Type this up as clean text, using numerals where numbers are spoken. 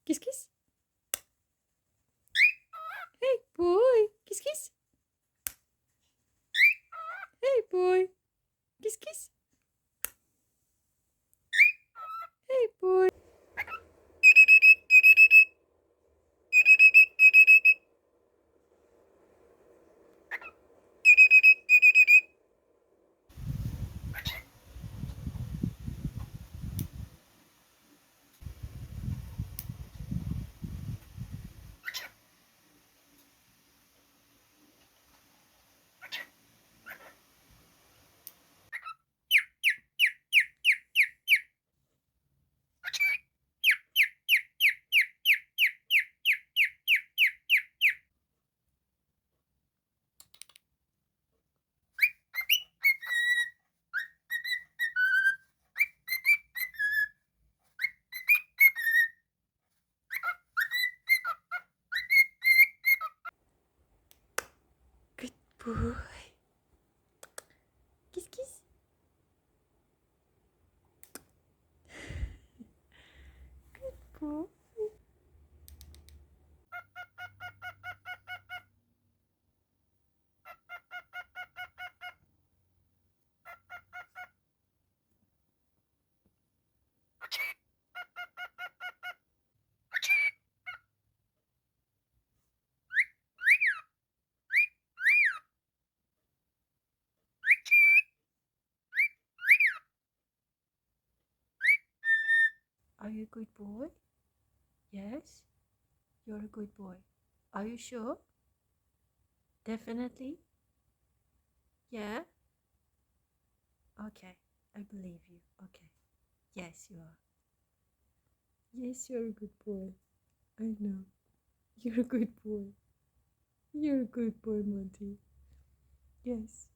Kiss, kiss. Hey, boy. Kiss, kiss. Hey, boy. Kiss, kiss. Hey, boy. Good boy. Kiss, kiss. Good boy. Are you a good boy? Yes? You're a good boy. Are you sure? Definitely? Yeah? Okay, I believe you. Okay. Yes, you are. Yes, you're a good boy. I know. You're a good boy. You're a good boy, Monty. Yes.